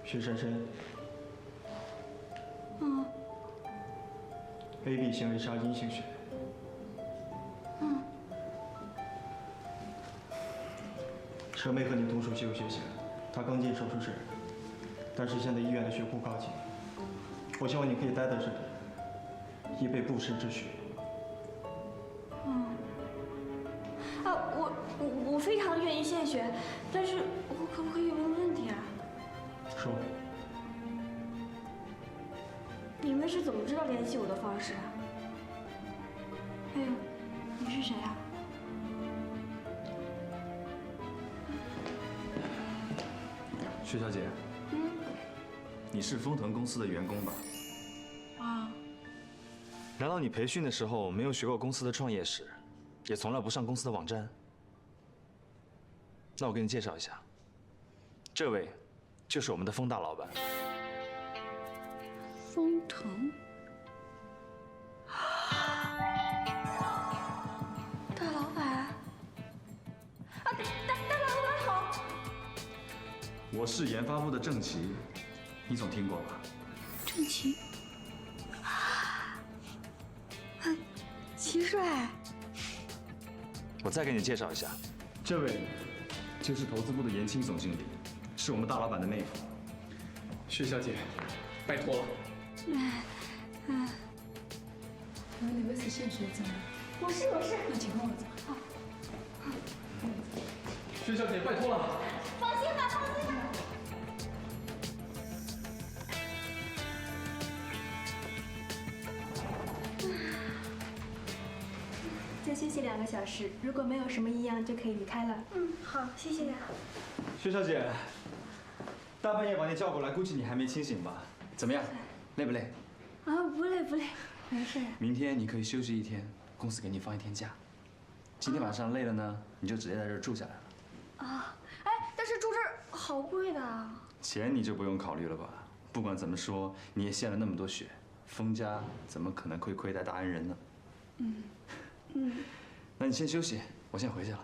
徐珊珊。 AB 行为杀阴性血。蛇妹和你同属血有血型，她刚进手术室，但是现在医院的血库告急，我希望你可以待在这里，以备不时之需。我非常愿意献血，但是我可不可以问问题啊？说。 你们是怎么知道联系我的方式啊？还有，你是谁啊？薛小姐，你是丰腾公司的员工吧？啊，难道你培训的时候没有学过公司的创业史，也从来不上公司的网站？那我给你介绍一下，这位就是我们的丰大老板。 丰腾，大老板，啊，大老板好。我是研发部的郑奇，你总听过吧？郑奇，齐帅。我再给你介绍一下，这位就是投资部的严青总经理，是我们大老板的妹夫。薛小姐，拜托了。 哪位是献血者？我是。那请跟我走。好。薛小姐，拜托了。放心吧。再休息2个小时，如果没有什么异样，就可以离开了。好，谢谢呀。薛小姐，大半夜把你叫过来，估计你还没清醒吧？怎么样，累不累？啊，不累，没事。明天你可以休息1天，公司给你放1天假。今天晚上累了呢，你就直接在这儿住下来了。啊，哎，但是住这儿好贵的啊。钱你就不用考虑了吧？不管怎么说，你也献了那么多血，封家怎么可能会亏待大恩人呢？那你先休息，我先回去了。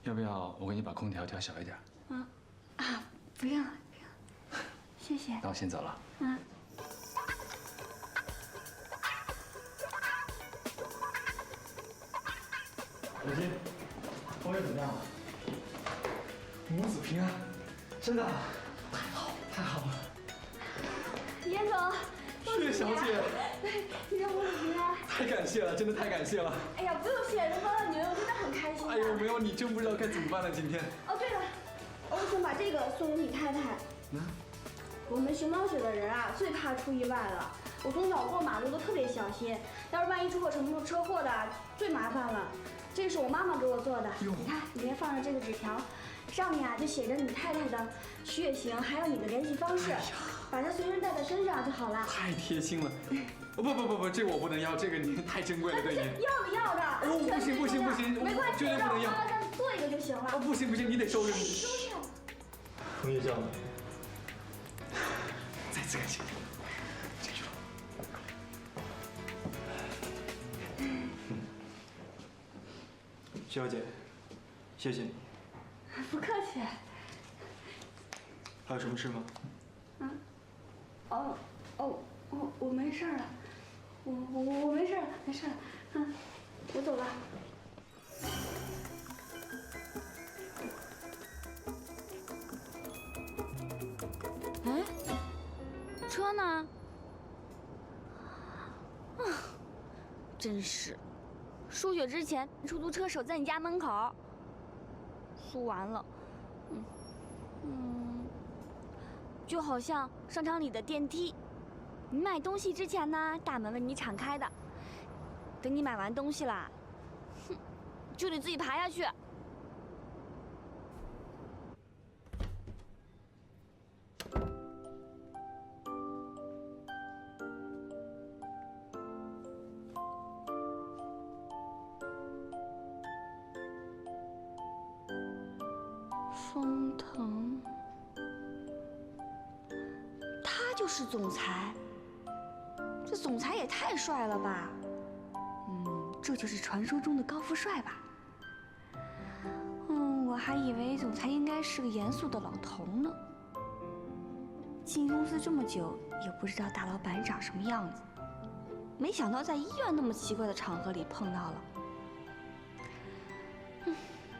要不要我给你把空调调小一点？不用，谢谢。那我先走了。小金，后面怎么样了？母子平安，真的？太好了。严总，薛小姐，你让我平安。太感谢了，真的太感谢了。哎呀，不用谢，能帮到你们，我真的很开心。哎呦，没有你真不知道该怎么办了。今天。哦，对了，我想把这个送给你太太。我们寻猫血的人啊，最怕出意外了。我从小过马路都特别小心，要是万一出个什么车祸的，最麻烦了。这是我妈妈给我做的，你看里面放着这个纸条，上面啊就写着你太太的血型，还有你的联系方式，把它随身带在身上就好了。太贴心了。不，这我不能要，这个你太珍贵了，对你。要的。哦，不行，没关系，绝对不能要。让我帮他做一个就行了。哦，不行，你得收着。收下。同学叫你。再次感谢。进去了。薛小姐，谢谢你。不客气。还有什么事吗？我没事了，我没事了，我走了。哎，车呢？真是，输血之前出租车守在你家门口，输完了，就好像商场里的电梯。你买东西之前呢，大门为你敞开的，等你买完东西啦，就得自己爬下去。丰腾，他就是总裁。这总裁也太帅了吧！这就是传说中的高富帅吧？我还以为总裁应该是个严肃的老头呢。进公司这么久，也不知道大老板长什么样子。没想到在医院那么奇怪的场合里碰到了。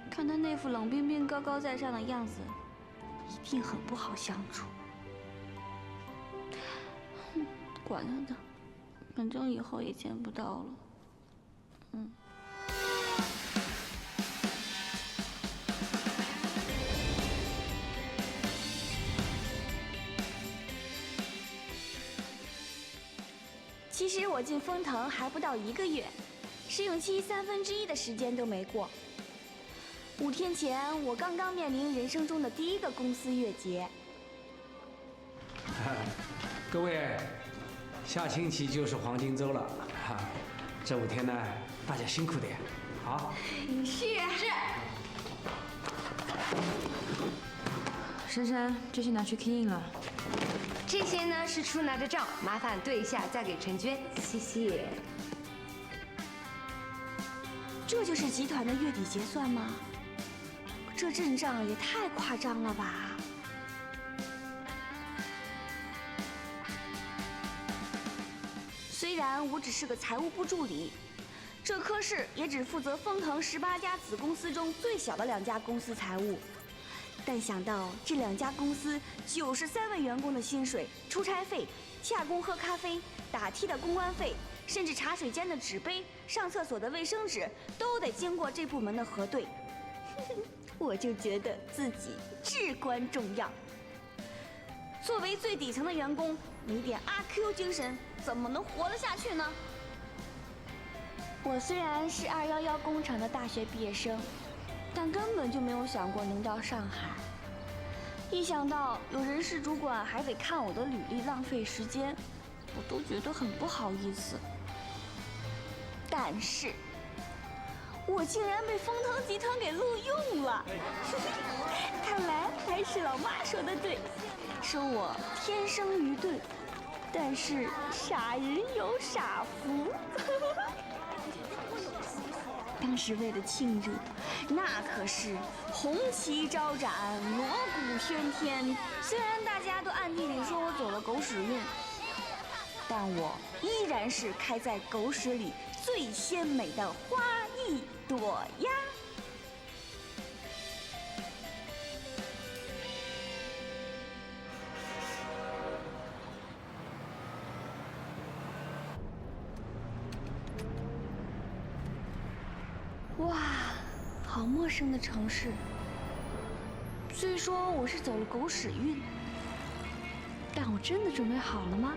看他那副冷冰冰、高高在上的样子，一定很不好相处。管他的，反正以后也见不到了。其实我进丰腾还不到1个月，试用期1/3的时间都没过。5天前，我刚刚面临人生中的第1个公司月结。各位，下星期就是黄金周了，这5天呢，大家辛苦点，好。是。珊珊，这些拿去 key in 了。这些呢是出拿的账，麻烦对一下再给陈娟，谢谢。这就是集团的月底结算吗？这阵仗也太夸张了吧！虽然我只是个财务部助理，这科室也只负责丰腾18家子公司中最小的2家公司财务。但想到这2家公司93位员工的薪水、出差费、洽公喝咖啡、打的的公关费，甚至茶水间的纸杯、上厕所的卫生纸，都得经过这部门的核对，我就觉得自己至关重要。作为最底层的员工，没点阿 Q 精神，怎么能活得下去呢？我虽然是211工程的大学毕业生，但根本就没有想过能到上海。一想到有人事主管还得看我的履历浪费时间，我都觉得很不好意思。但是，我竟然被丰腾集团给录用了。看来还是老妈说的对，说我天生愚钝，但是傻人有傻福。当时为了庆祝，那可是红旗招展，锣鼓喧天。虽然大家都暗地里说我走了狗屎运，但我依然是开在狗屎里最鲜美的花一朵呀！哇，好陌生的城市。虽说我是走了狗屎运，但我真的准备好了吗？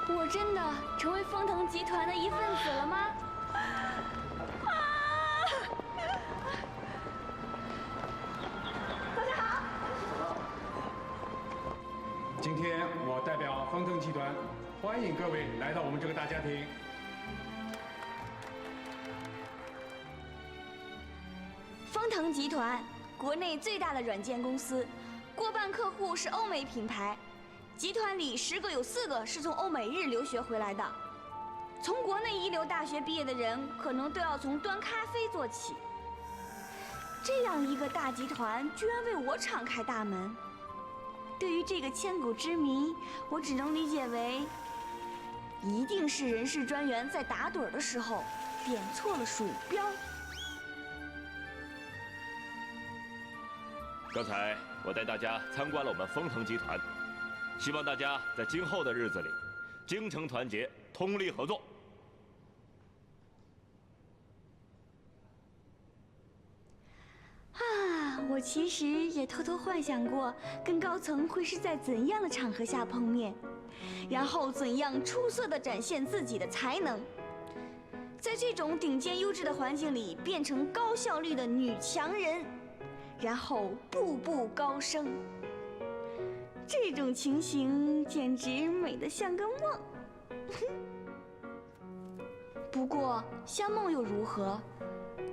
我真的成为丰腾集团的一份子了吗？今天我代表丰腾集团欢迎各位来到我们这个大家庭。丰腾集团，国内最大的软件公司，过半客户是欧美品牌。集团里10个有4个是从欧美日留学回来的。从国内一流大学毕业的人，可能都要从端咖啡做起。这样一个大集团，居然为我敞开大门。对于这个千古之谜，我只能理解为，一定是人事专员在打盹的时候点错了鼠标。刚才我带大家参观了我们丰腾集团，希望大家在今后的日子里，精诚团结，通力合作。我其实也偷偷幻想过，跟高层会是在怎样的场合下碰面，然后怎样出色地展现自己的才能，在这种顶尖优质的环境里变成高效率的女强人，然后步步高升。这种情形简直美得像个梦。不过像梦又如何？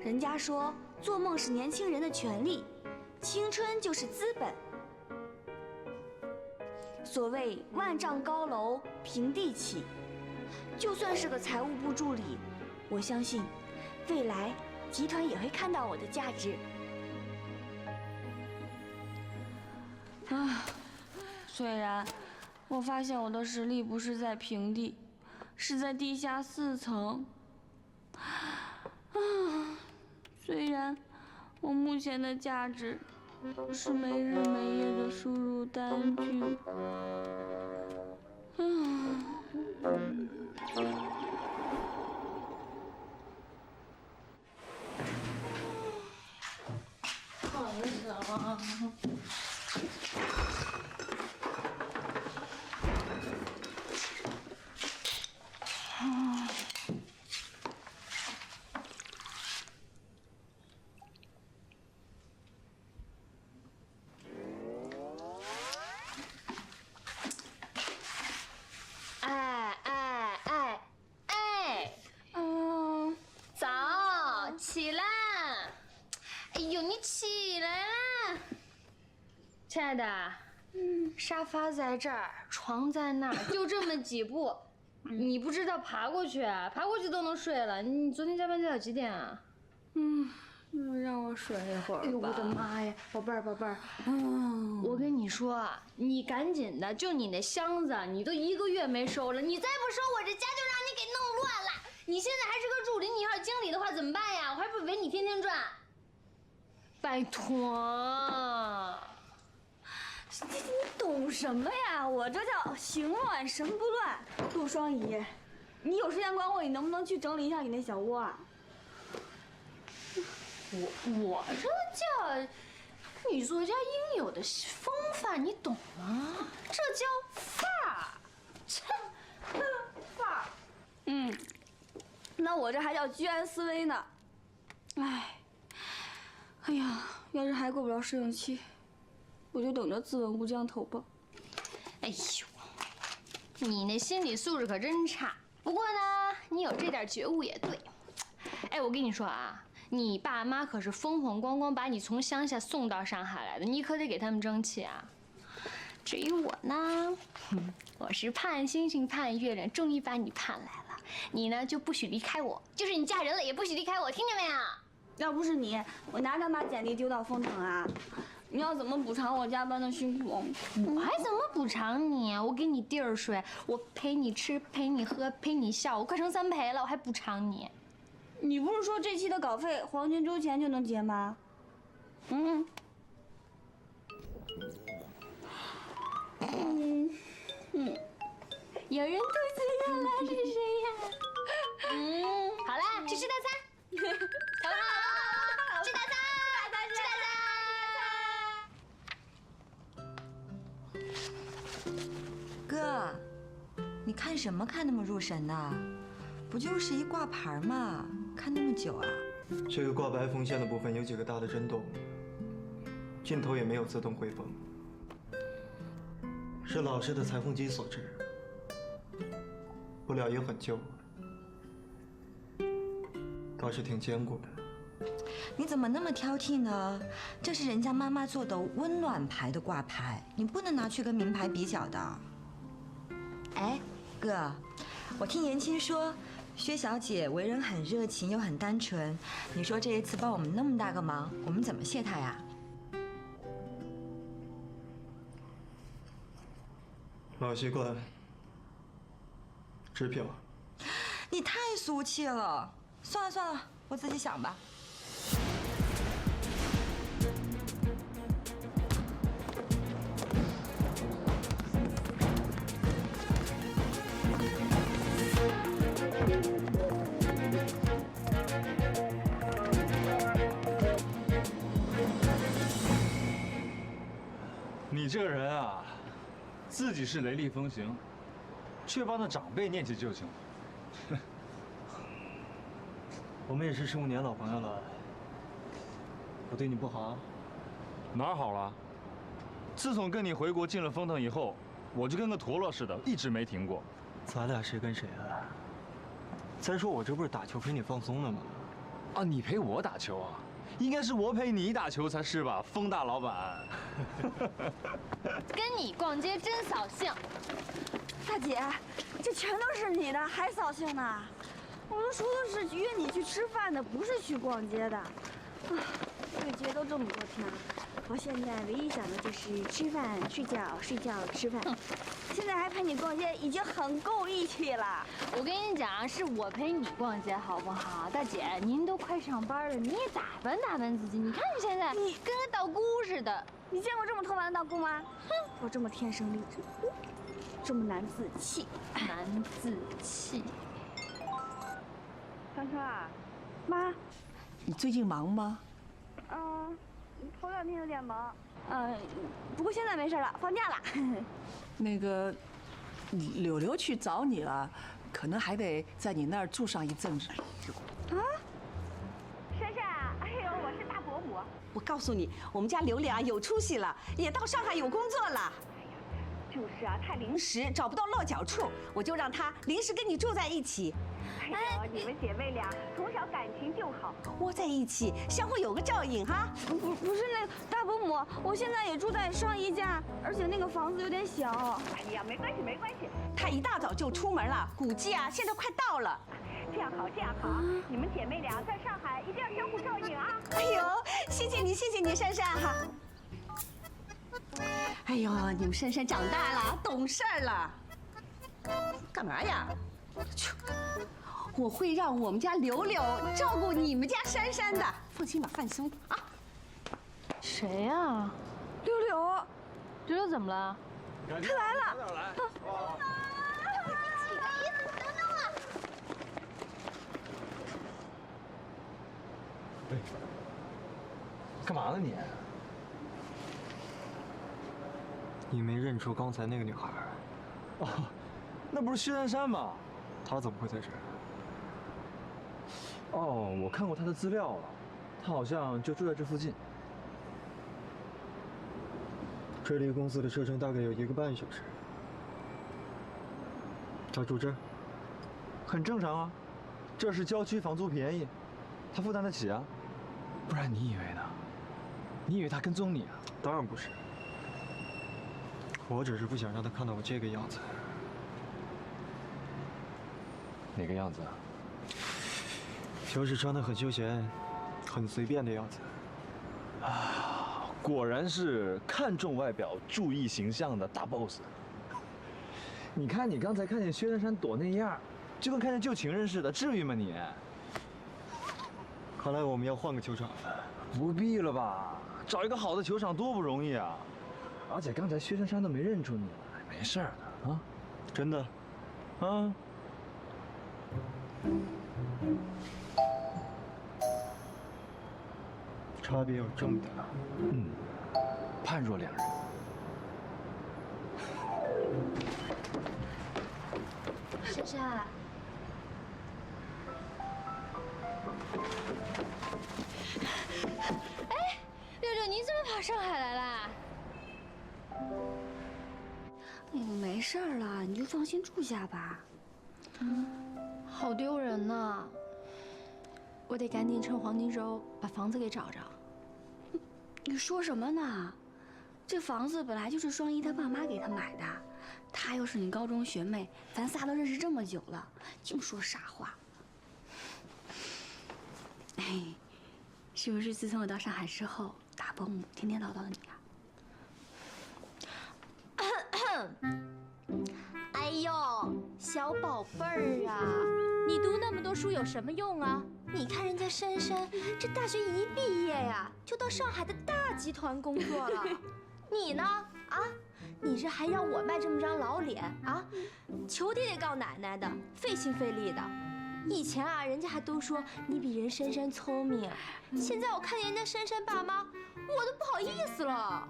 人家说做梦是年轻人的权利，青春就是资本。所谓万丈高楼平地起，就算是个财务部助理，我相信未来集团也会看到我的价值。啊，虽然我发现我的实力不是在平地，是在地下4层。虽然我目前的价值是没日没夜的输入单据。早起来！哎呦，你起来啦！亲爱的，沙发在这儿，床在那儿，就这么几步，你不知道爬过去啊？爬过去都能睡了。你昨天加班加到几点啊？让我睡一会儿吧。哎呦，我的妈呀，宝贝儿，宝贝儿，我跟你说啊，你赶紧的，就你那箱子，你都1个月没收了，你再不收，我这家就让你给弄乱了。你现在还是个助理，你要是经理的话怎么办呀？我还不围你天天转。拜托，你懂什么呀？我这叫形乱神不乱。陆双怡，你有时间管我，你能不能去整理一下你那小窝啊？我这叫女作家应有的风范，你懂吗？这叫范儿，切，范儿。那我这还叫居安思危呢。哎呀，要是还过不了试用期，我就等着自刎吴江头吧。哎呦，你那心理素质可真差。不过呢，你有这点觉悟也对。哎，我跟你说啊，你爸妈可是风风光光把你从乡下送到上海来的，你可得给他们争气啊。至于我呢，我是盼星星盼月亮，终于把你盼来了。你呢就不许离开我，就是你嫁人了也不许离开我，听见没有？要不是你，我哪敢把简历丢到丰城啊？你要怎么补偿我加班的辛苦？我还怎么补偿你啊？我给你地儿睡，我陪你吃，陪你喝，陪你笑，我快成3陪了，我还补偿你？你不是说这期的稿费黄金周前就能结吗？有人肚子饿了，是谁呀？好啦，去吃大餐，好不好？吃大餐，吃大餐。哥，你看什么看那么入神呢？不就是一挂牌吗？看那么久啊？这个挂白缝线的部分有几个大的震动，镜头也没有自动回缝，是老式的裁缝机所致，布料也很旧，倒是挺坚固的。你怎么那么挑剔呢？这是人家妈妈做的温暖牌的挂牌，你不能拿去跟名牌比较的。哎，哥，我听言青说，薛小姐为人很热情又很单纯，你说这一次帮我们那么大个忙，我们怎么谢她呀？老习惯，支票。你太俗气了，算了算了，我自己想吧。你这个人啊，自己是雷厉风行，却帮着长辈念起旧情。我们也是15年老朋友了，我对你不好？哪儿好了？自从跟你回国进了丰腾以后，我就跟个陀螺似的，一直没停过。咱俩谁跟谁啊？再说我这不是打球陪你放松呢吗？啊，你陪我打球啊？应该是我陪你打球才是吧，丰大老板。跟你逛街真扫兴。大姐，这全都是你的，还扫兴呢？我都说的是约你去吃饭的，不是去逛街的。这个街都这么多天了，我现在唯一想的就是吃饭、睡觉、睡觉、吃饭。现在还陪你逛街，已经很够义气了。我跟你讲，是我陪你逛街好不好？大姐，您都快上班了，你也打扮打扮自己。你看你现在跟个道姑似的。你见过这么偷懒的道姑吗？哼，我这么天生丽质，这么难自弃。难自弃。川川啊，妈，你最近忙吗？头2天有点忙。不过现在没事了，放假了。那个，柳柳去找你了，可能还得在你那儿住上一阵子。啊？珊珊，哎呦，我是大伯母。我告诉你，我们家柳柳啊有出息了，也到上海有工作了。就是啊，太临时找不到落脚处，我就让她临时跟你住在一起。哎呦，你们姐妹俩从小感情就好，窝在一起相互有个照应哈。不是那个大伯母，我现在也住在上一家，而且那个房子有点小。哎呀，没关系没关系。她一大早就出门了，估计啊现在快到了。这样好这样好，你们姐妹俩在上海一定要相互照应啊。哎呦，谢谢你珊珊哈。哎呦，你们珊珊长大了，懂事儿了。干嘛呀？我会让我们家柳柳照顾你们家珊珊的，放心吧，放心啊。谁呀？柳柳。柳柳怎么了？他来了。快点来。几个意思？等等我。喂，干嘛呢你？你没认出刚才那个女孩？哦，那不是薛珊珊吗？她怎么会在这儿？哦，我看过她的资料了，她好像就住在这附近。这离公司的车程大概有1个半小时。她住这儿？很正常啊，这是郊区，房租便宜，她负担得起啊。不然你以为呢？你以为她跟踪你啊？当然不是。我只是不想让她看到我这个样子。哪个样子啊？就是穿得很休闲、很随便的样子。啊，果然是看重外表、注意形象的大 boss。你看你刚才看见薛珊珊躲那样，就跟看见旧情人似的，至于吗你？看来我们要换个球场了。不必了吧？找一个好的球场多不容易啊！而且刚才薛珊珊都没认出你来，没事的啊，真的。啊。差别有这么大？嗯，判若两人。珊珊。哎，六六，你怎么跑上海来啦？没事了，你就放心住下吧。好丢人呐！我得赶紧趁黄金周把房子给找着。你说什么呢？这房子本来就是双一他爸妈给他买的，她又是你高中学妹，咱仨都认识这么久了，净说傻话。哎，是不是自从我到上海之后，大伯母天天唠叨你啊？哎呦，小宝贝儿啊，你读那么多书有什么用啊？你看人家珊珊，这大学一毕业呀，就到上海的大集团工作了。你呢？啊，你这还让我卖这么张老脸啊？求爹爹告奶奶的，费心费力的。以前啊，人家还都说你比人珊珊聪明，现在我看见人家珊珊爸妈，我都不好意思了。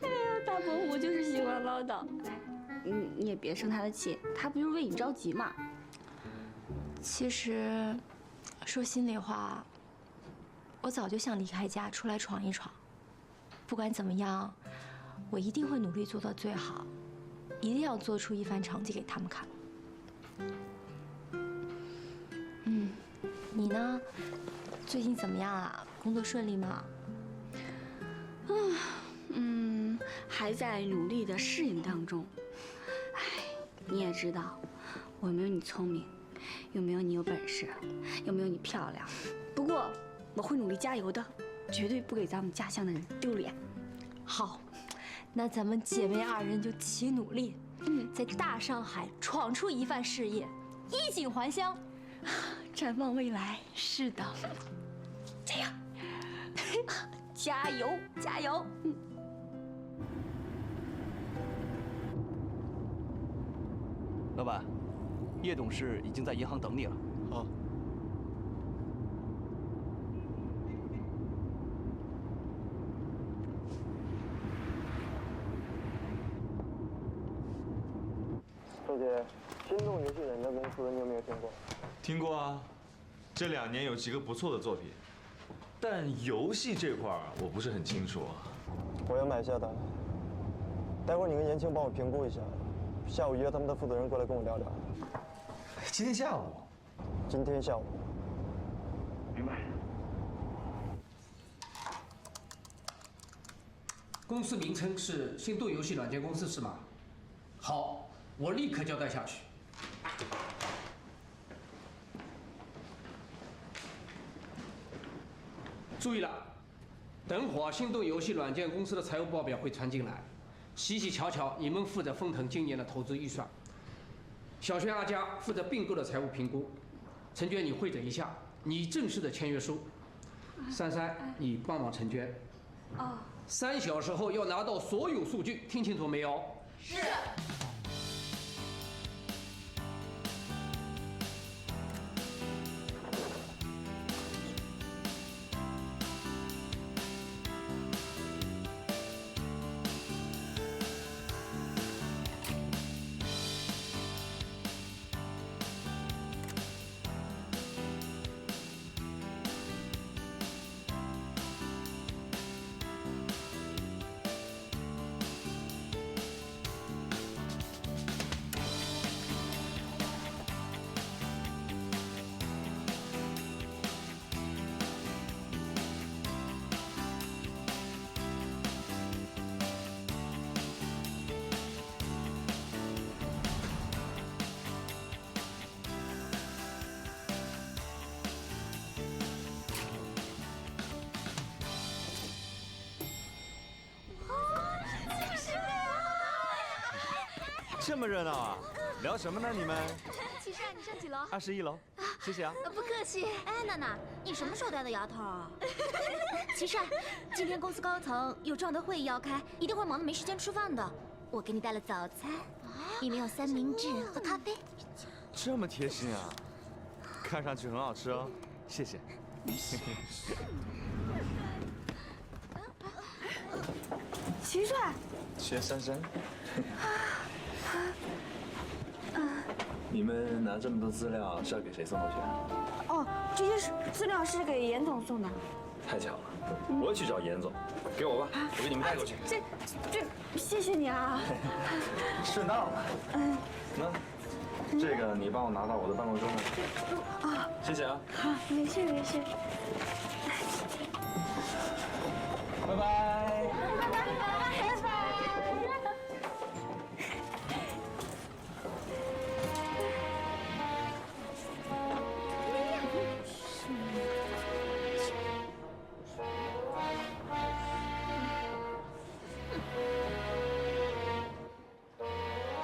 哎呀，大伯母就是喜欢唠叨。你也别生他的气，他不就是为你着急嘛。其实，说心里话，我早就想离开家，出来闯一闯。不管怎么样，我一定会努力做到最好，一定要做出一番成绩给他们看。你呢？最近怎么样啊？工作顺利吗？还在努力的适应当中。哎，你也知道，我没有你聪明，又没有你有本事，又没有你漂亮。不过我会努力加油的，绝对不给咱们家乡的人丢脸。好，那咱们姐妹二人就齐努力，在大上海闯出一番事业，衣锦还乡。展望未来，是的，这样，加油，加油！老板，叶董事已经在银行等你了。好。周姐，心动游戏软件公司你有没有听过？听过啊，这2年有几个不错的作品，但游戏这块儿我不是很清楚啊。我要买下单，待会儿你跟严青帮我评估一下，下午约他们的负责人过来跟我聊聊。今天下午？今天下午。明白。公司名称是心动游戏软件公司是吗？好，我立刻交代下去。注意了，等会儿心动游戏软件公司的财务报表会传进来，细细瞧瞧，你们负责丰腾今年的投资预算。小轩、阿佳负责并购的财务评估，陈娟你会诊一下你正式的签约书。珊珊，你帮忙陈娟。哦。3小时后要拿到所有数据，听清楚没有？是。这么热闹啊！聊什么呢你们？齐善，你上几楼？21楼。谢谢啊。不客气。哎，娜娜，你什么时候戴的牙套啊？齐善，今天公司高层有重要的会议要开，一定会忙得没时间吃饭的。我给你带了早餐，里面有三明治和咖啡。这么贴心啊！看上去很好吃哦，谢谢。齐帅。薛珊珊。你们拿这么多资料是要给谁送过去啊？哦，这些资料是给严总送的。太巧了，我去找严总，给我吧，我给你们带过去。谢谢你啊。顺道嘛。那这个你帮我拿到我的办公桌上。啊，谢谢啊。好，没事没事。拜拜。拜拜。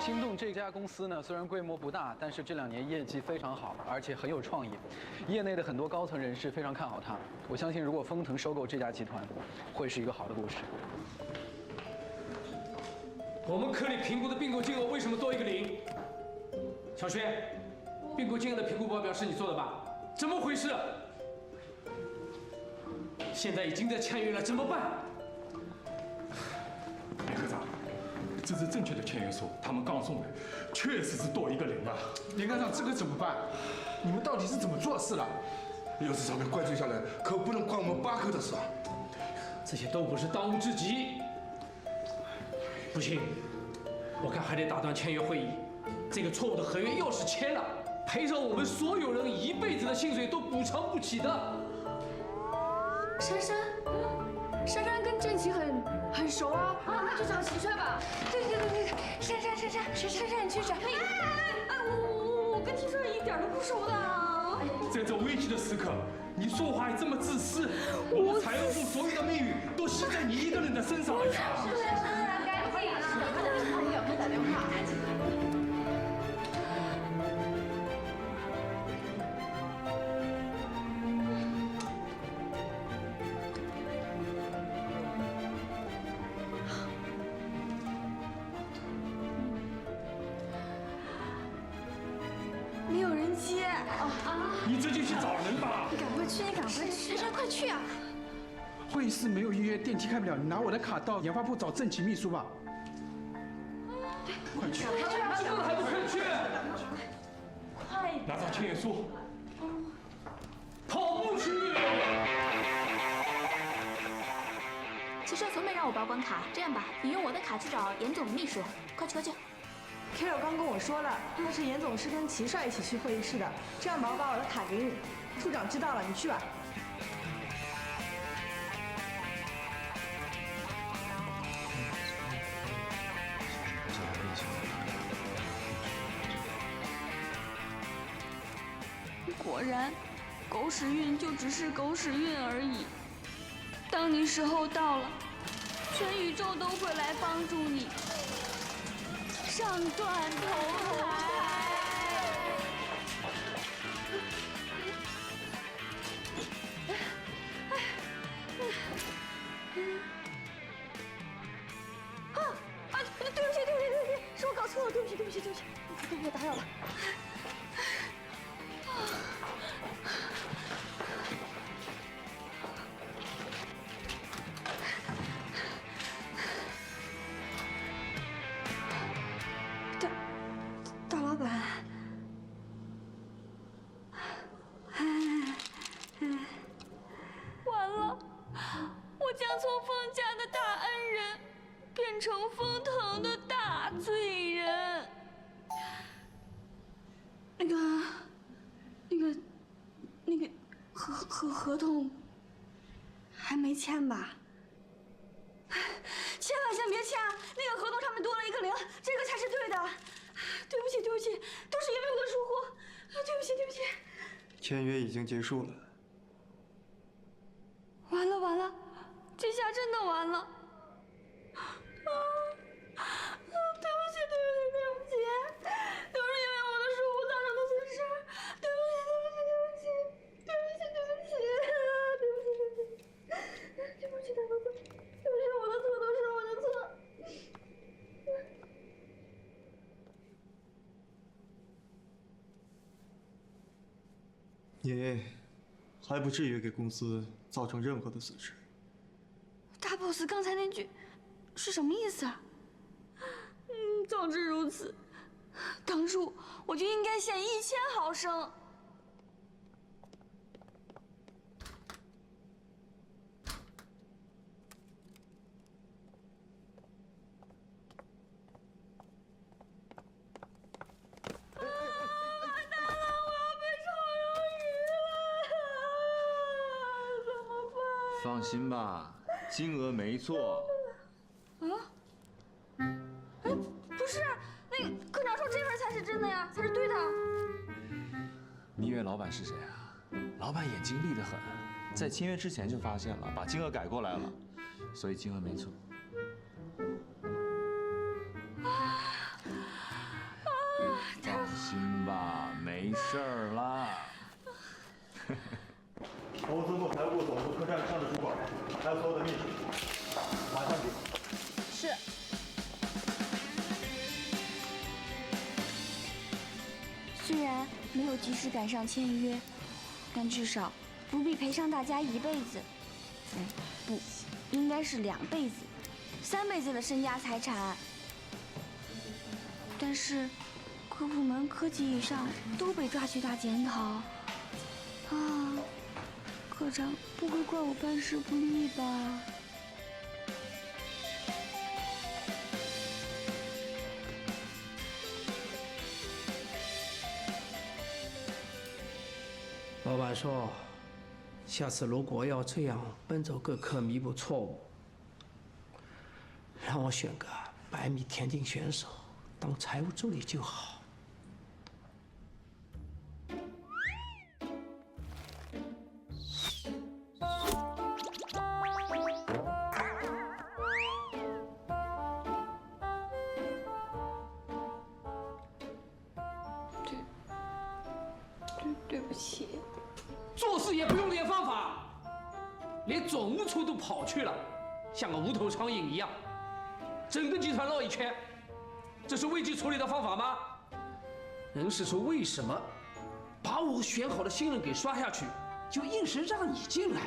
心动这家公司呢，虽然规模不大，但是这2年业绩非常好，而且很有创意。业内的很多高层人士非常看好它。我相信，如果丰腾收购这家集团，会是一个好的故事。我们科里评估的并购金额为什么多一个0？小轩，并购金额的评估报表是你做的吧？怎么回事？现在已经在签约了，怎么办？李科长。这是正确的签约书，他们刚送来，确实是多一个0啊！林科长，这个怎么办？你们到底是怎么做事的？要是早点怪罪下来，可不能怪我们巴克的事啊！这些都不是当务之急。不行，我看还得打断签约会议。这个错误的合约要是签了，赔偿我们所有人一辈子的薪水都补偿不起的。珊珊，珊珊跟郑琪很熟啊，那去找齐帅吧。对，珊珊，你去找。跟齐帅一点都不熟的啊！在这危急的时刻，你说话还这么自私，我们财务部所有的命运都系在你一个人的身上了呀！是啊，赶紧啊！我有空打电话，赶紧。没有人接。你这就去找人吧。你赶快去，你赶快去，珊珊快去啊！会议室没有预约，电梯开不了，你拿我的卡到研发部找郑琦秘书吧。快去！这个还不快去！快！拿到签约书。跑步去！齐帅从没让我保管卡，这样吧，你用我的卡去找严总的秘书，快去快去。 Carol 刚跟我说了，他是严总是跟齐帅一起去会议室的，这样吧，我把我的卡给你。处长知道了，你去吧。果然，狗屎运就只是狗屎运而已。当你时候到了，全宇宙都会来帮助你。 上断头台。对不起，是我搞错了，对不起，我打扰了。大老板，完了，我将从封家的大恩人变成封腾的大罪人。那个合同还没签吧？千万先别签啊！那个合同上面多了一个0，这个才是对的。 对不起，都是因为我的疏忽，对不起。签约已经结束了。完了，这下真的完了。对不起，都是因为我的疏忽造成的损失，对不起，大老板，都是我的错。 你还不至于给公司造成任何的损失。大 boss 刚才那句是什么意思啊？早知如此，当初我就应该献1000毫升。放心吧，金额没错。不是，那个科长说这份才是真的呀，才是对的。你以为老板是谁啊？老板眼睛利得很，在签约之前就发现了，把金额改过来了，所以金额没错。放心吧，没事儿啦。投资部、财务部总部、客栈上的主管，还有所有的秘书，马上给。是。虽然没有及时赶上签约，但至少不必赔上大家1辈子。不，应该是2辈子、3辈子的身家财产。但是，各部门科级以上都被抓去大检讨。啊，科长不会怪我办事不力吧？老板说，下次如果要这样奔走各科弥补错误，让我选个100米田径选手当财务助理就好。对不起。做事也不用点方法，连总务处都跑去了，像个无头苍蝇一样，整个集团绕一圈，这是危机处理的方法吗？人事处为什么把我选好的新人给刷下去，就硬是让你进来？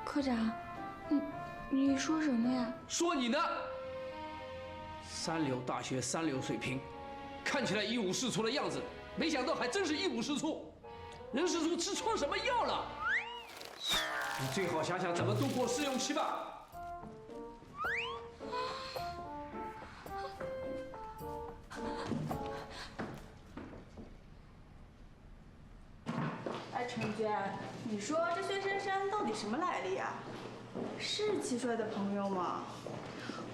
科长，你说什么呀？说你呢，三流大学三流水平，看起来一无是处的样子，没想到还真是一无是处。人事处吃错什么药了？你最好想想怎么度过试用期吧。哎，程娟，你说这薛珊珊到底什么来历啊？是齐帅的朋友吗？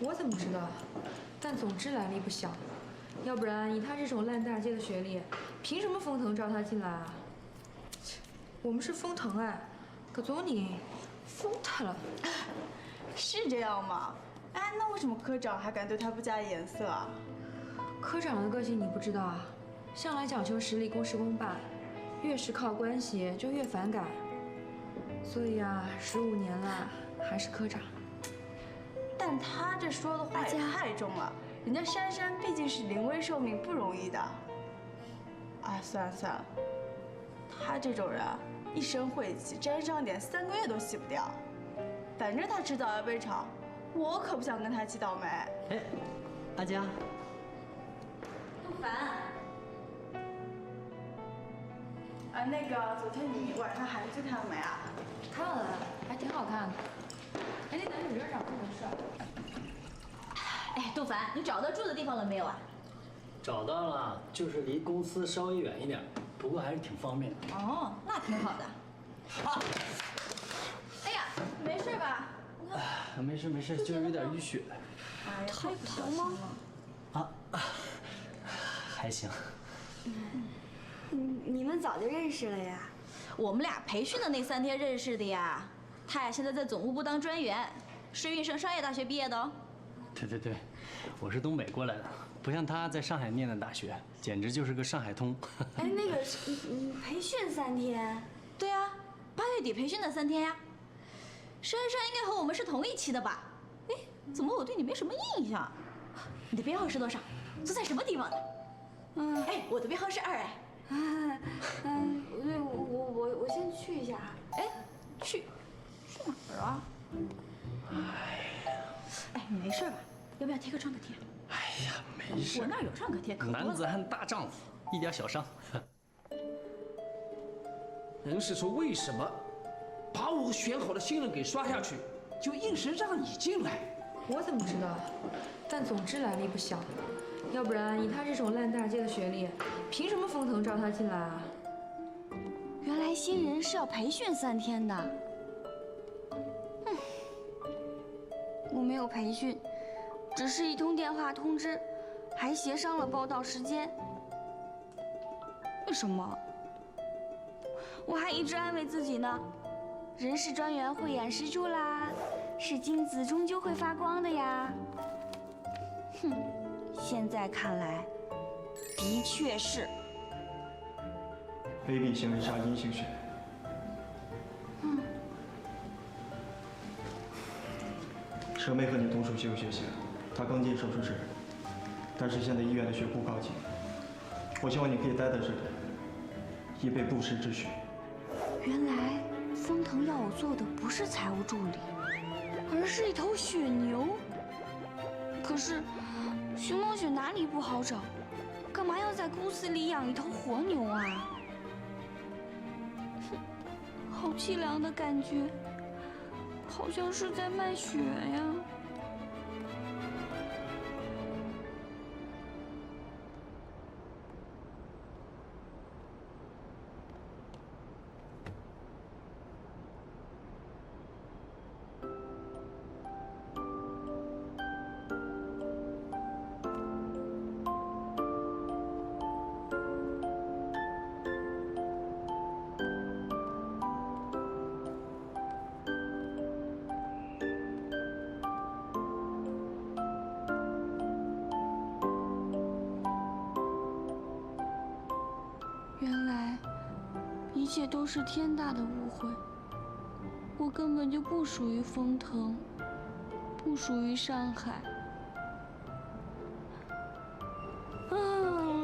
我怎么知道？但总之来历不小，要不然以他这种烂大街的学历，凭什么封腾招他进来啊？我们是封腾哎，可总你封他了，是这样吗？哎，那为什么科长还敢对他不加颜色啊？科长的个性你不知道啊，向来讲求实力公事公办，越是靠关系就越反感。所以啊，15年了还是科长。但他这说的话也太重了，人家珊珊毕竟是临危受命，不容易的。哎，算了算了，他这种人啊，一身晦气，沾上点3个月都洗不掉。反正他迟早要被炒，我可不想跟他起倒霉。哎，阿佳。陆凡。那个，昨天你晚上韩剧看了没啊？看了，还挺好看的。哎，那男主角长得这么帅。哎，杜凡，你找到住的地方了没有啊？找到了，就是离公司稍微远一点，不过还是挺方便的。哦，那挺好的。啊！哎呀，没事吧？没事没事，就是有点淤血。哎呀，疼吗？还行。你们早就认识了呀？我们俩培训的那3天认识的呀。他呀现在在总务部当专员，是运胜商业大学毕业的哦。对，我是东北过来的，不像他在上海念的大学，简直就是个上海通。哎，那个培训3天？对啊，8月底培训的3天呀。珊珊应该和我们是同一期的吧？哎，怎么我对你没什么印象？你的编号是多少？住在什么地方的？哎，我的编号是2哎。对，我先去一下。哎，去哪儿啊？哎，你没事吧？要不要贴个创可贴？哎呀，没事。我那儿有创可贴，可多了。男子汉大丈夫，一点小伤。人事处为什么把我选好的新人给刷下去，就硬是让你进来？我怎么知道？但总之来历不小，要不然以他这种烂大街的学历，凭什么封腾招他进来啊？原来新人是要培训3天的。我没有培训，只是一通电话通知，还协商了报到时间。为什么？我还一直安慰自己呢，人事专员慧眼识珠啦，是金子终究会发光的呀。哼，现在看来，的确是。卑鄙行为杀阴性血。蛇没和你同属西欧学习，他刚进手术室，但是现在医院的血库告急，我希望你可以待在这里，以备不时之需。原来封腾要我做的不是财务助理，而是一头血牛。可是熊猫血哪里不好找？干嘛要在公司里养一头活牛啊？好凄凉的感觉，好像是在卖血呀。原来一切都是天大的误会，我根本就不属于丰腾，不属于上海。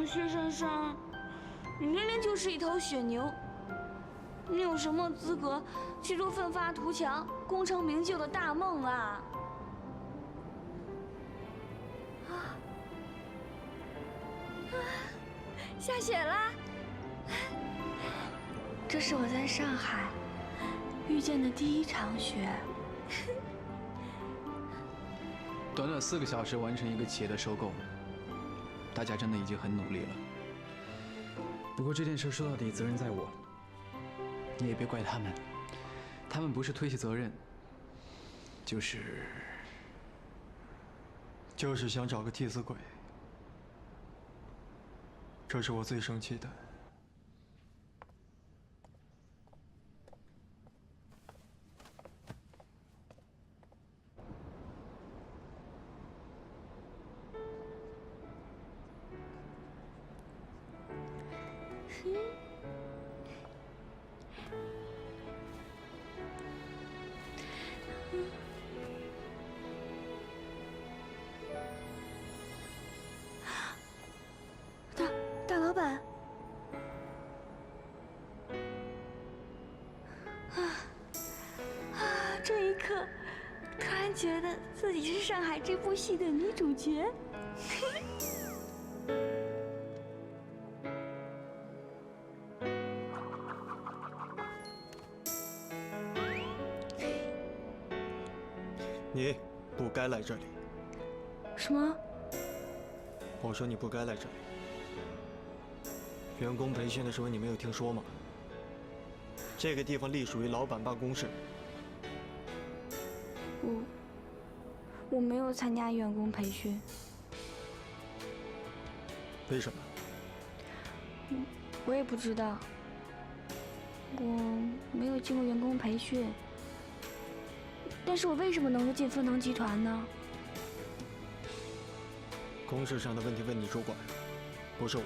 薛珊珊，你明明就是一头血牛，你有什么资格去做奋发图强、功成名就的大梦啊？下雪啦！这是我在上海遇见的第一场雪。短短4个小时完成一个企业的收购，大家真的已经很努力了。不过这件事说到底责任在我，你也别怪他们，他们不是推卸责任，就是想找个替死鬼。这是我最生气的。大老板，这一刻，突然觉得自己是上海这部戏的女主角。你不该来这里。什么？我说你不该来这里。员工培训的时候你没有听说吗？这个地方隶属于老板办公室。我没有参加员工培训。为什么？我也不知道。我没有经过员工培训。但是我为什么能够进丰腾集团呢？公事上的问题问你主管，不是我。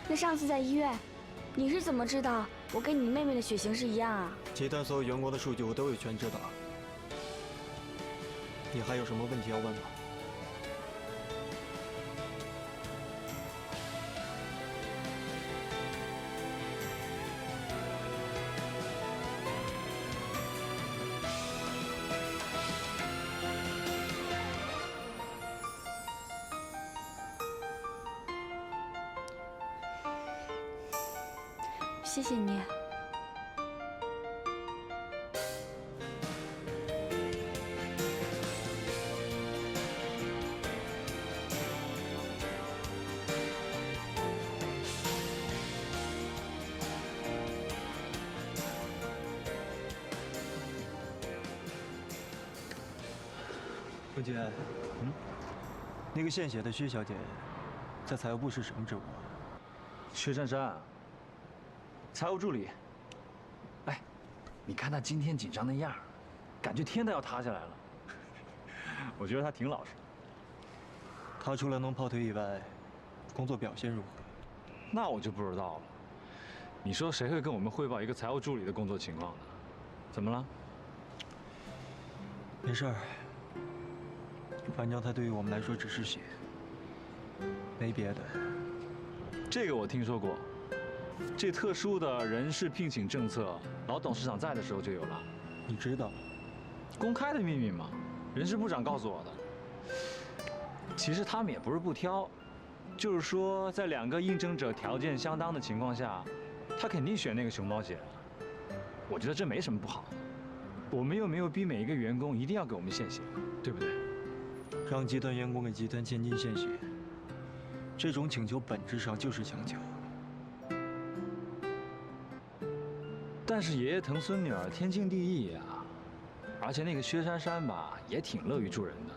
那上次在医院，你是怎么知道我跟你妹妹的血型是一样啊？集团所有员工的数据我都有权知道。你还有什么问题要问吗？谢谢你。文杰，那个献血的薛小姐，在财务部是什么职务啊？薛珊珊，财务助理。哎，你看她今天紧张的样儿，感觉天都要塌下来了。我觉得她挺老实。她除了能跑腿以外，工作表现如何？那我就不知道了。你说谁会跟我们汇报一个财务助理的工作情况呢？怎么了？没事儿。反正他对于我们来说只是血，没别的。这个我听说过，这特殊的人事聘请政策，老董事长在的时候就有了。你知道？公开的秘密嘛，人事部长告诉我的。其实他们也不是不挑，就是说在2个应征者条件相当的情况下，他肯定选那个熊猫血。我觉得这没什么不好，我们又没有逼每一个员工一定要给我们献血，对不对？让集团员工给集团千金献血，这种请求本质上就是强求。但是爷爷疼孙女儿天经地义呀，而且那个薛珊珊吧，也挺乐于助人的。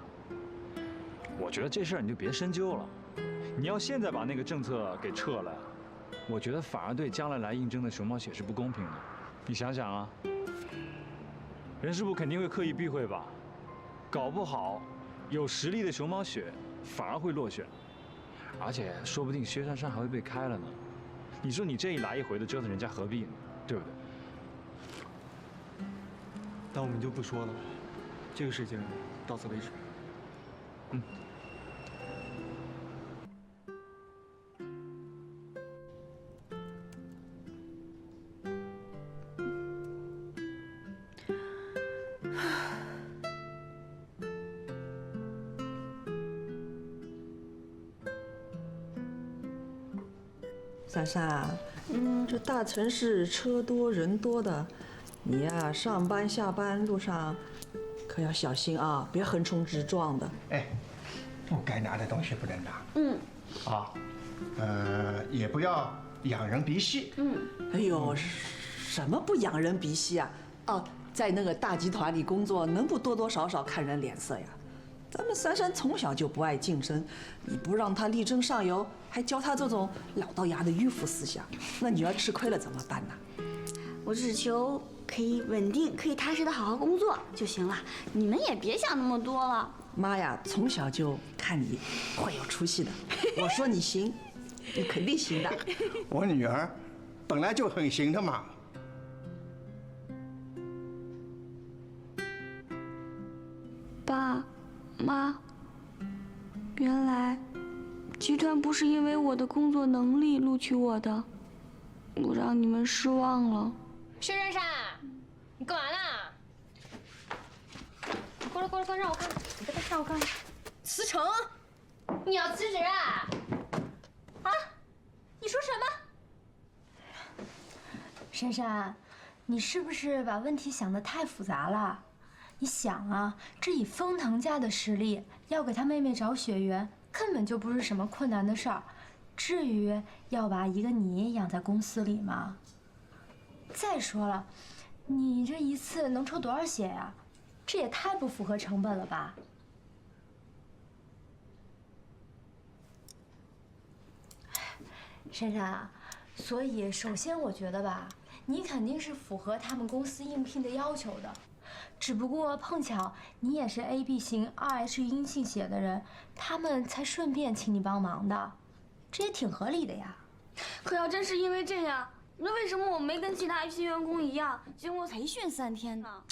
我觉得这事儿你就别深究了，你要现在把那个政策给撤了，我觉得反而对将来应征的熊猫血是不公平的。你想想啊，人事部肯定会刻意避讳吧，搞不好有实力的熊猫血反而会落选，而且说不定薛珊珊还会被开了呢。你说你这一来一回的折腾人家何必呢？对不对？那我们就不说了，这个事情到此为止。嗯。珊珊，这大城市车多人多的，你呀上班下班路上可要小心啊，别横冲直撞的。哎，不该拿的东西不能拿。嗯。啊，也不要仰人鼻息。哎呦，什么不仰人鼻息啊？哦，在那个大集团里工作，能不多多少少看人脸色呀？咱们珊珊从小就不爱竞争，你不让她力争上游，还教她这种老掉牙的迂腐思想，那女儿吃亏了怎么办呢？我只求可以稳定，可以踏实的好好工作就行了。你们也别想那么多了。妈呀，从小就看你会有出息的，我说你行，你肯定行的。我女儿本来就很行的嘛。爸妈，原来集团不是因为我的工作能力录取我的，我让你们失望了。薛珊珊，你干嘛呢？过来，让我看，你快让我看。辞呈？你要辞职啊？啊？你说什么？珊珊，你是不是把问题想得太复杂了？你想啊，这以封腾家的实力，要给他妹妹找血缘，根本就不是什么困难的事儿。至于要把一个你养在公司里吗？再说了，你这一次能抽多少血呀？这也太不符合成本了吧？珊珊啊，所以首先我觉得吧，你肯定是符合他们公司应聘的要求的。只不过碰巧你也是 AB 型2H 阴性血的人，他们才顺便请你帮忙的，这也挺合理的呀。可要真是因为这样，那为什么我没跟其他新员工一样经过培训3天呢？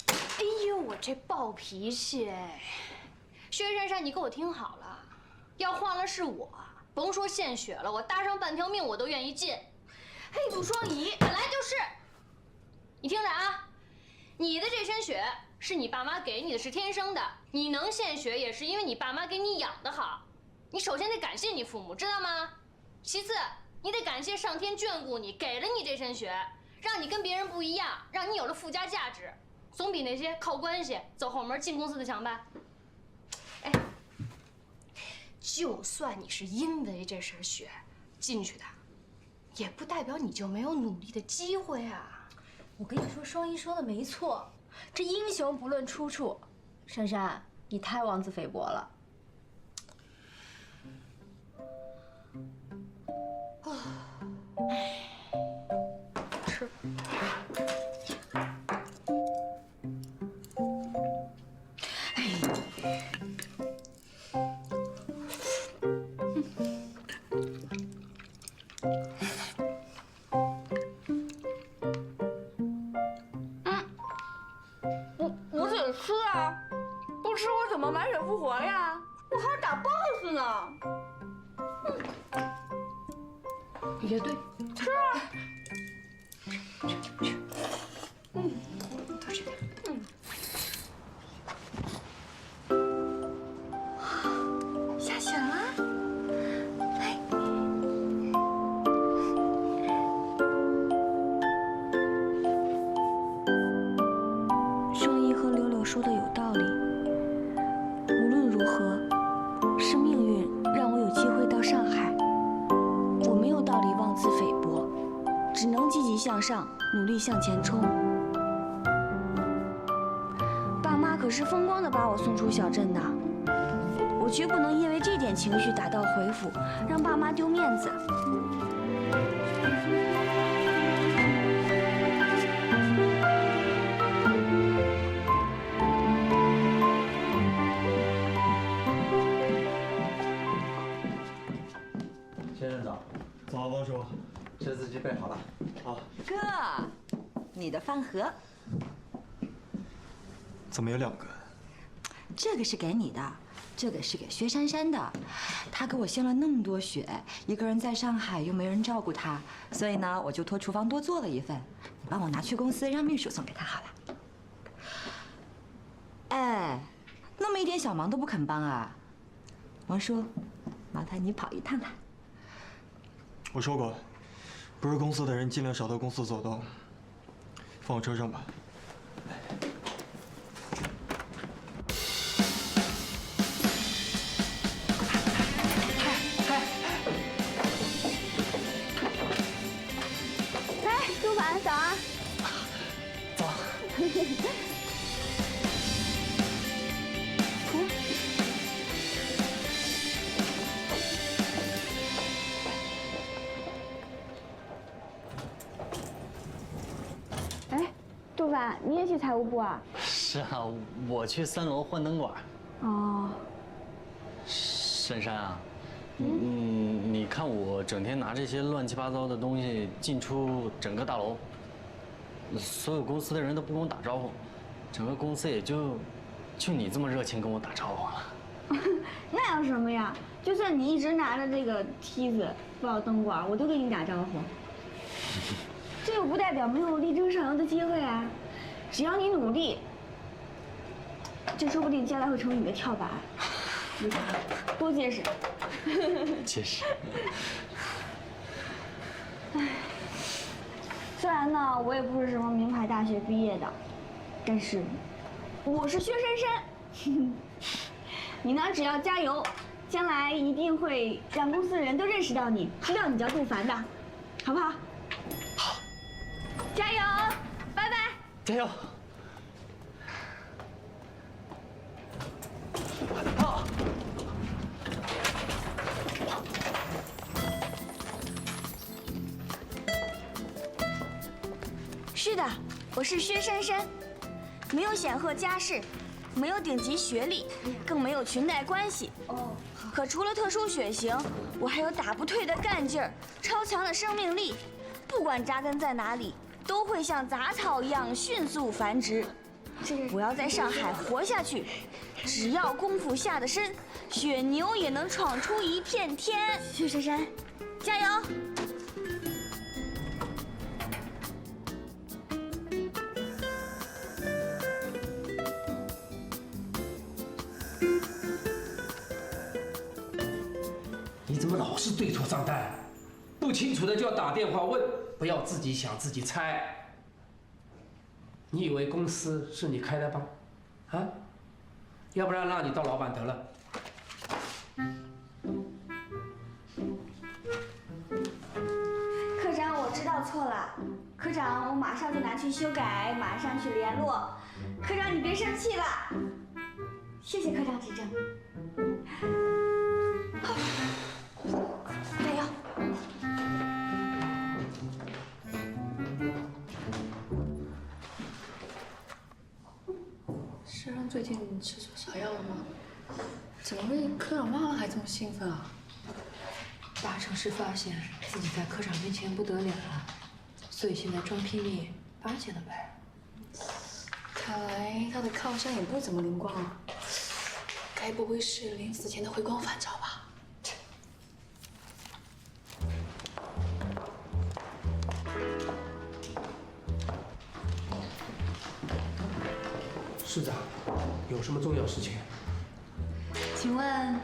哎呦，我这暴脾气！薛珊珊，你给我听好了，要换了是我，甭说献血了，我搭上半条命我都愿意进。黑土双移本来就是，你听着啊。你的这身血是你爸妈给你的，是天生的。你能献血也是因为你爸妈给你养得好。你首先得感谢你父母，知道吗？其次，你得感谢上天眷顾你，给了你这身血，让你跟别人不一样，让你有了附加价值，总比那些靠关系走后门进公司的强吧？哎，就算你是因为这身血进去的，也不代表你就没有努力的机会啊。我跟你说，双一说的没错，这英雄不论出处。珊珊，你太妄自菲薄了。吃。我得吃啊，不吃我怎么满血复活呀？我还打 BOSS 呢。也对，吃啊。多吃点。下雪了。双一和柳柳说的有道理。无论如何，是命运让我有机会到上海。我没有道理妄自菲薄，只能积极向上，努力向前冲。爸妈可是风光的把我送出小镇的，我绝不能因为这点情绪打道回府，让爸妈丢面子。先生早。早，王叔。车司机备好了。好。哥，你的饭盒。怎么有2个？这个是给你的，这个是给薛珊珊的。她给我献了那么多血，一个人在上海又没人照顾她，所以呢，我就托厨房多做了一份。你帮我拿去公司，让秘书送给她好了。哎，那么一点小忙都不肯帮啊？王叔，麻烦你跑一趟吧。我说过，不是公司的人尽量少到公司走动。放我车上吧。来，杜凡，早啊。早。杜凡，你也去财务部啊？是啊，我去3楼换灯管。哦。珊珊啊，你看我整天拿这些乱七八糟的东西进出整个大楼，所有公司的人都不跟我打招呼，整个公司也就你这么热情跟我打招呼了。那有什么呀？就算你一直拿着这个梯子抱灯管，我都跟你打招呼。这又不代表没有力争上游的机会啊！只要你努力，这说不定将来会成为你的跳板。你看，多结实。结实。唉，虽然呢，我也不是什么名牌大学毕业的，但是我是薛珊珊。你呢，只要加油，将来一定会让公司的人都认识到你，知道你叫杜凡的，好不好？好。加油，拜拜。加油。是的，我是薛珊珊，没有显赫家世，没有顶级学历，更没有裙带关系。可除了特殊血型，我还有打不退的干劲儿，超强的生命力，不管扎根在哪里，都会像杂草一样迅速繁殖。我要在上海活下去，只要功夫下得深，血牛也能闯出一片天。薛珊珊，加油！你怎么老是对错账单？不清楚的就要打电话问，不要自己想自己猜。你以为公司是你开的吗？啊？要不然让你当老板得了。科长，我知道错了。科长，我马上就拿去修改，马上去联络。科长，你别生气了。谢谢科长指正。加油！珊珊最近吃错小药了吗？怎么会科长妈妈还这么兴奋啊？大城市发现自己在科长面前不得脸了，所以现在装拼命巴结了呗。看来他的靠山也不怎么灵光啊，该不会是临死前的回光返照吧？市长，有什么重要事情？请问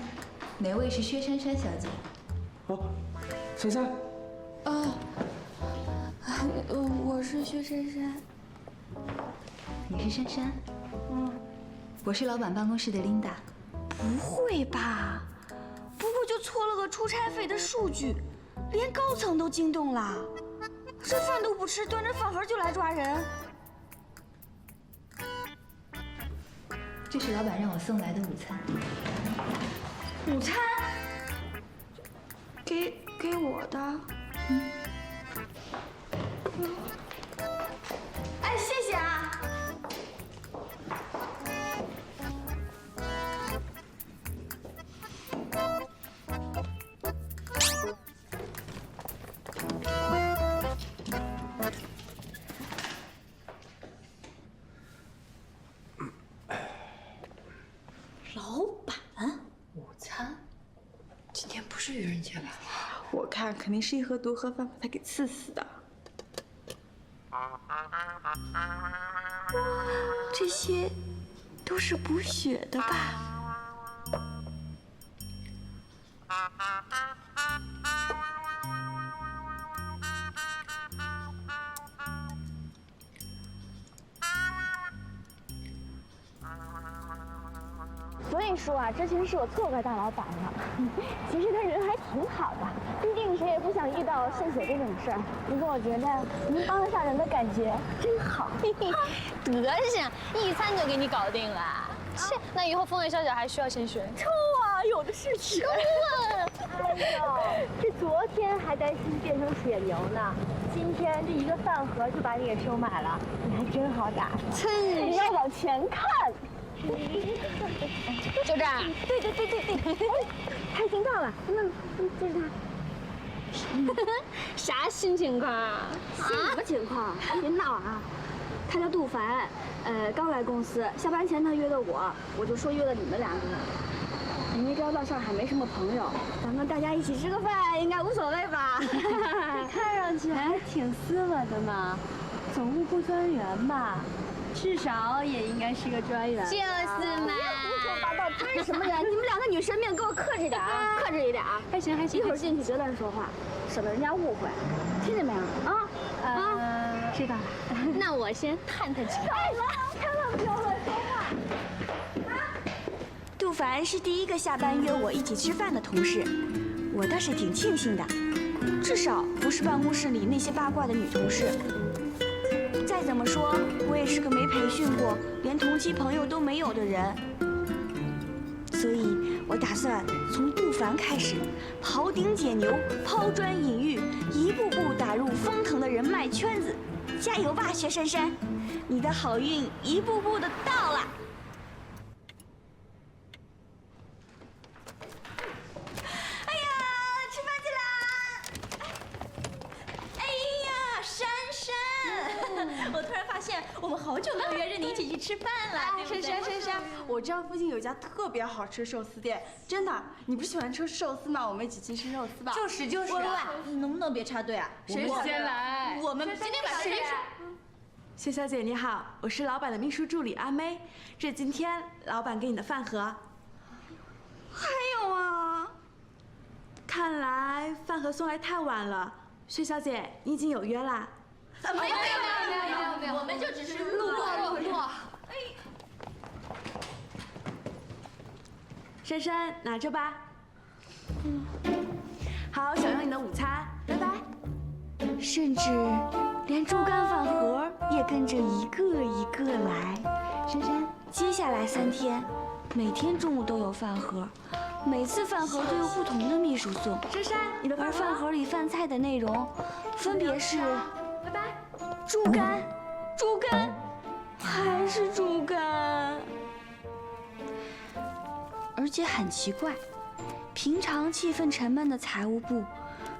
哪位是薛珊珊小姐？哦，珊珊。我是薛珊珊。你是珊珊？我是老板办公室的琳达。不会吧？不过就搓了个出差费的数据，连高层都惊动了。这饭都不吃，端着饭盒就来抓人。这是老板让我送来的午餐。午餐？给我的。哎，谢谢啊。见了，我看肯定是一盒毒盒饭把他给刺死的。哇，这些都是补血的吧？所以说啊，之前是我错怪大老板了。其实他人还挺好的，毕竟谁也不想遇到渗血这种事儿。不过我觉得能帮得上人的感觉真好。德行，一餐就给你搞定了。切，那以后风月小姐还需要先学？抽啊，有的是钱。哎呦，这昨天还担心变成血牛呢，今天这一个饭盒就把你给收买了，你还真好打。你要往前看。就这儿。对。他已经到了，就是他。啥新情况啊？什么情况？别闹啊！他叫杜凡，刚来公司，下班前他约的我就说约了你们两个。因为这道上海没什么朋友，咱们大家一起吃个饭应该无所谓吧？看上去还挺斯文的嘛，总务部专员吧。至少也应该是个专员。就是嘛。胡说八道，专什么人？你们两个女神命，给我克制点啊！克制一点啊！还行。一会儿进去别乱说话，省得人家误会，听见没有？知道了。那我先探探去。千万不要乱说话。杜凡是第一个下班约我一起吃饭的同事，我倒是挺庆幸的，至少不是办公室里那些八卦的女同事。再怎么说，我也是个没培训过、连同期朋友都没有的人，所以我打算从杜凡开始，庖丁解牛、抛砖引玉，一步步打入风腾的人脉圈子。加油吧，薛珊珊，你的好运一步步的到了。哎呀，吃饭去啦！哎呀，珊珊，我突然发现我们好久没有约着你一起去吃饭了，对不对？珊珊，我知道附近有家特别好吃寿司店，真的，你不喜欢吃寿司吗？我们一起去吃寿司吧。就是啊，你能不能别插队啊？谁先来？我们今天晚上谁？薛小姐你好，我是老板的秘书助理阿妹，这今天老板给你的饭盒。还有啊，看来饭盒送来太晚了，薛小姐你已经有约啦？没有，我们就只是路过。珊珊拿着吧。好，享用你的午餐，拜拜。甚至连猪肝饭盒也跟着一个一个来。珊珊，接下来3天，每天中午都有饭盒，每次饭盒都有不同的秘书送。珊珊，你的而饭盒里饭菜的内容分别是：拜拜，猪肝，还是猪肝。而且很奇怪，平常气氛沉闷的财务部，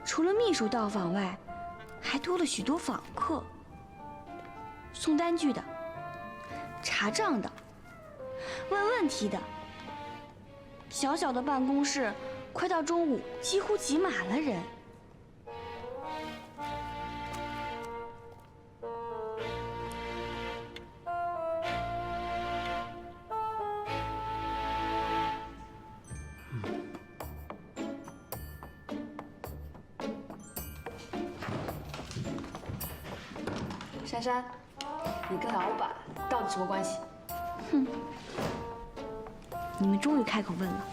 除了秘书到访外，还多了许多访客，送单据的，查账的，问问题的。小小的办公室，快到中午几乎挤满了人。珊珊，你跟老板到底什么关系？哼，你们终于开口问了。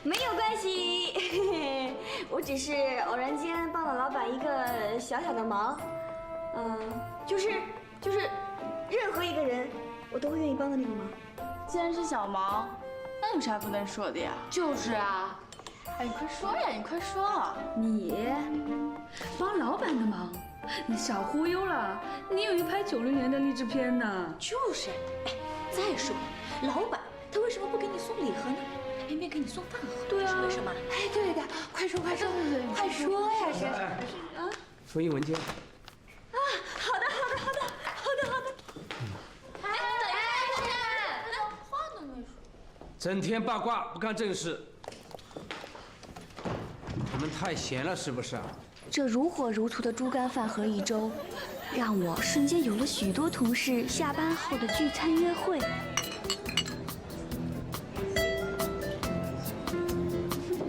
没有关系，我只是偶然间帮了老板一个小小的忙，就是任何一个人我都会愿意帮的那种忙。既然是小忙，那有啥不能说的呀？就是啊。哎，你快说呀！你快说，你帮老板的忙，你少忽悠了。你有一拍90年的励志片呢。就是，哎，再说，老板他为什么不给你送礼盒呢？他偏偏给你送饭盒，对啊，是为什么？哎，对的，快说，快说呀，珊珊。啊，复印文件。啊，好的。哎，等一下，话都没说。整天八卦不干正事，你们太闲了是不是啊？这如火如荼的猪肝饭盒一周，让我瞬间有了许多同事下班后的聚餐约会。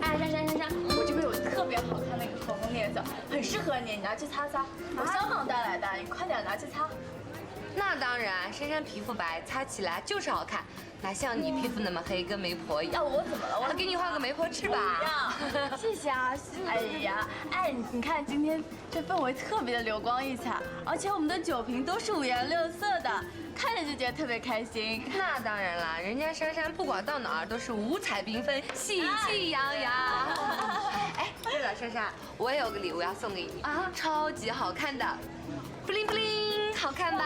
哎，珊，我这边有特别好看的一个口红脸色，很适合你，你拿去擦擦。我香港带来的，你快点拿去擦。那当然，珊皮肤白，擦起来就是好看，哪像你皮肤那么黑，跟媒婆一样。我怎么了？我给你画个媒婆翅吧。谢谢啊。哎呀，你看今天这氛围特别的流光溢彩，而且我们的酒瓶都是五颜六色的，看着就觉得特别开心。那当然啦，人家珊不管到哪儿都是五彩缤纷，喜气洋洋。哎，对了，珊，我也有个礼物要送给你啊，超级好看的，布灵布灵，好看吧？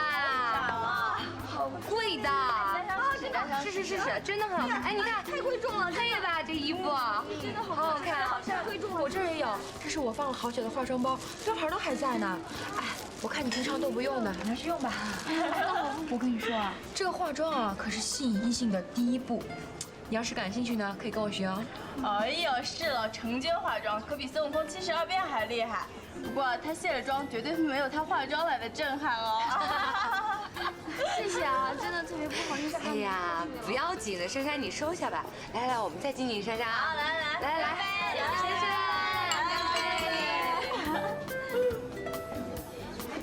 好贵的。是，真的很好看。哎，你看，太贵重了，配吧这衣服，真的好好看，太贵重了。我这儿也有，这是我放了好久的化妆包，标牌都还在呢。哎，我看你平常都不用的，拿去用吧。我跟你说啊，这个化妆啊，可是吸引异性的第一步。你要是感兴趣呢，可以跟我学哦。哎呦，是了，成精化妆可比孙悟空72变还厉害。不过他卸了妆，绝对没有他化妆来的震撼哦。谢谢啊，真的特别不好意思。哎呀，不要紧的，珊你收下吧。来，我们再敬你珊啊。好，来，珊。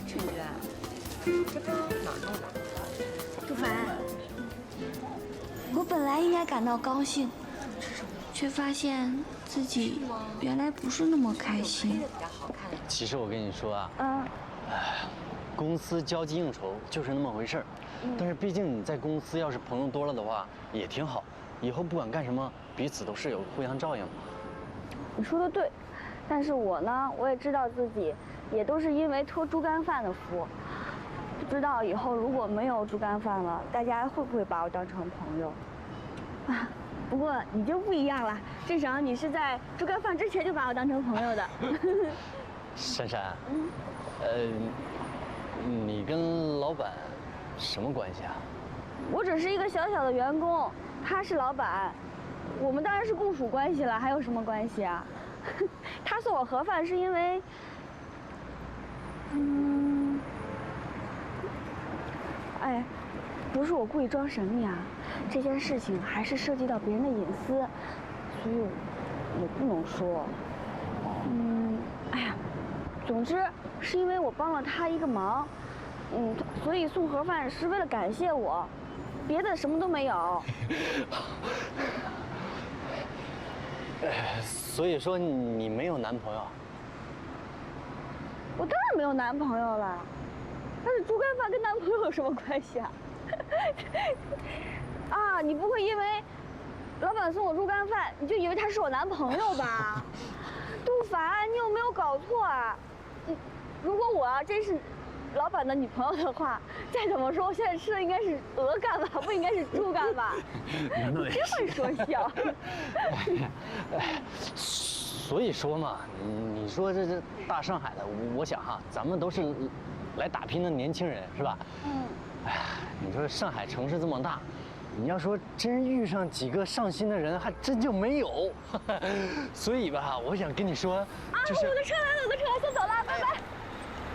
春娟，这包哪儿弄的？杜凡，我本来应该感到高兴，却发现自己原来不是那么开心。其实我跟你说啊，公司交际应酬就是那么回事儿。但是毕竟你在公司要是朋友多了的话，也挺好。以后不管干什么，彼此都是有互相照应嘛。你说的对，但是我呢，我也知道自己也都是因为托猪肝饭的福。不知道以后如果没有猪肝饭了，大家会不会把我当成朋友？啊，不过你就不一样了，至少你是在猪肝饭之前就把我当成朋友的。珊，你跟老板什么关系啊？我只是一个小小的员工，他是老板，我们当然是共属关系了，还有什么关系啊？他送我盒饭是因为，哎，不是我故意装神秘啊，这件事情还是涉及到别人的隐私，所以我不能说。哎呀，总之是因为我帮了他一个忙。所以送盒饭是为了感谢我，别的什么都没有。所以说你没有男朋友？我当然没有男朋友了，但是猪肝饭跟男朋友有什么关系啊？啊，你不会因为老板送我猪肝饭，你就以为他是我男朋友吧？杜凡，你有没有搞错啊？如果我真是老板的女朋友的话，再怎么说，我现在吃的应该是鹅肝吧，不应该是猪肝吧？真会说笑。所以说嘛，你说这大上海的，我想哈，咱们都是来打拼的年轻人，是吧？哎呀，你说上海城市这么大，你要说真遇上几个上心的人，还真就没有。所以吧，我想跟你说，就是。我的车来了，先走了，拜拜。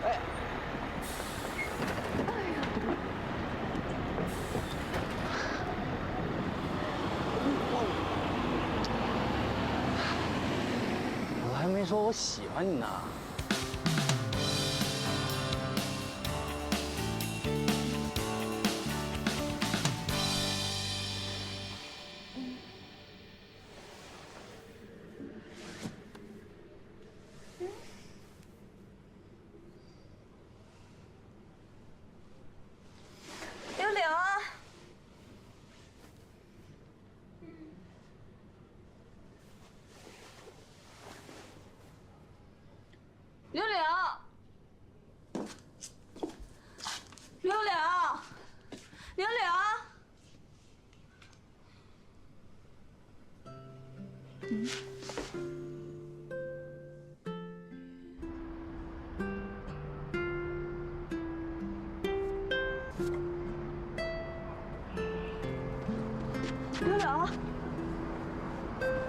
哎。我还没说我喜欢你呢。柳柳，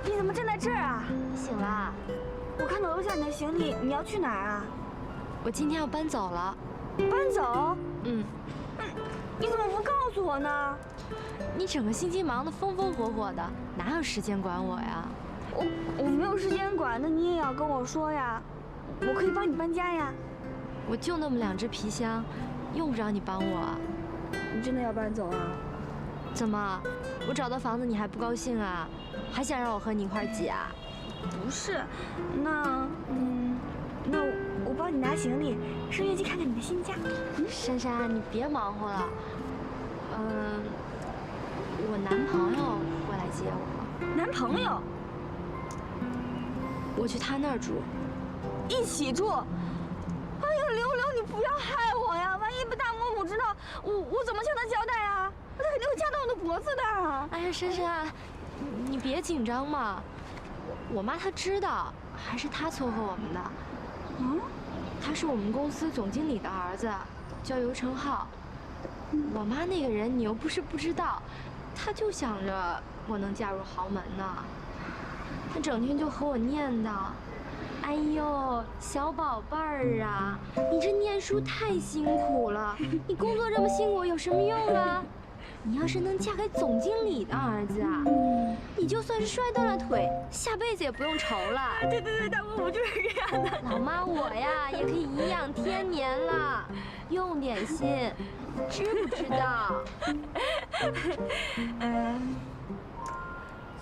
你怎么站在这儿啊？你醒了？我看到楼下你的行李，你要去哪儿啊？我今天要搬走了。搬走？嗯。你怎么不告诉我呢？你整个星期忙得风风火火的，哪有时间管我呀？我没有时间管，那你也要跟我说呀。我可以帮你搬家呀。我就那么2只皮箱，用不着你帮我。你真的要搬走啊？怎么，我找到房子你还不高兴啊？还想让我和你一块挤啊？不是，那我帮你拿行李，上月季看看你的新家。珊珊，你别忙活了。我男朋友会来接我。男朋友？我去他那儿住。一起住？哎呀，刘，你不要害我呀！万一被大嬷嬷知道，我怎么向她交代啊？她肯定会夹到我的脖子的。哎呀，珊珊，你别紧张嘛。我妈她知道，还是她撮合我们的。他是我们公司总经理的儿子，叫尤成浩。我妈那个人你又不是不知道，她就想着我能嫁入豪门呢。她整天就和我念叨：“哎呦，小宝贝儿啊，你这念书太辛苦了，你工作这么辛苦有什么用啊？你要是能嫁给总经理的儿子啊，你就算是摔断了腿，下辈子也不用愁了。”对，大嬷嬷就是这样的。老妈我呀，也可以颐养天年了，用点心，知不知道？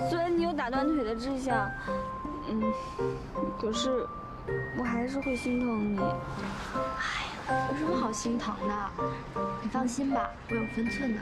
虽然你有打断腿的志向，可是我还是会心疼你。哎呀，有什么好心疼的？你放心吧，我有分寸的。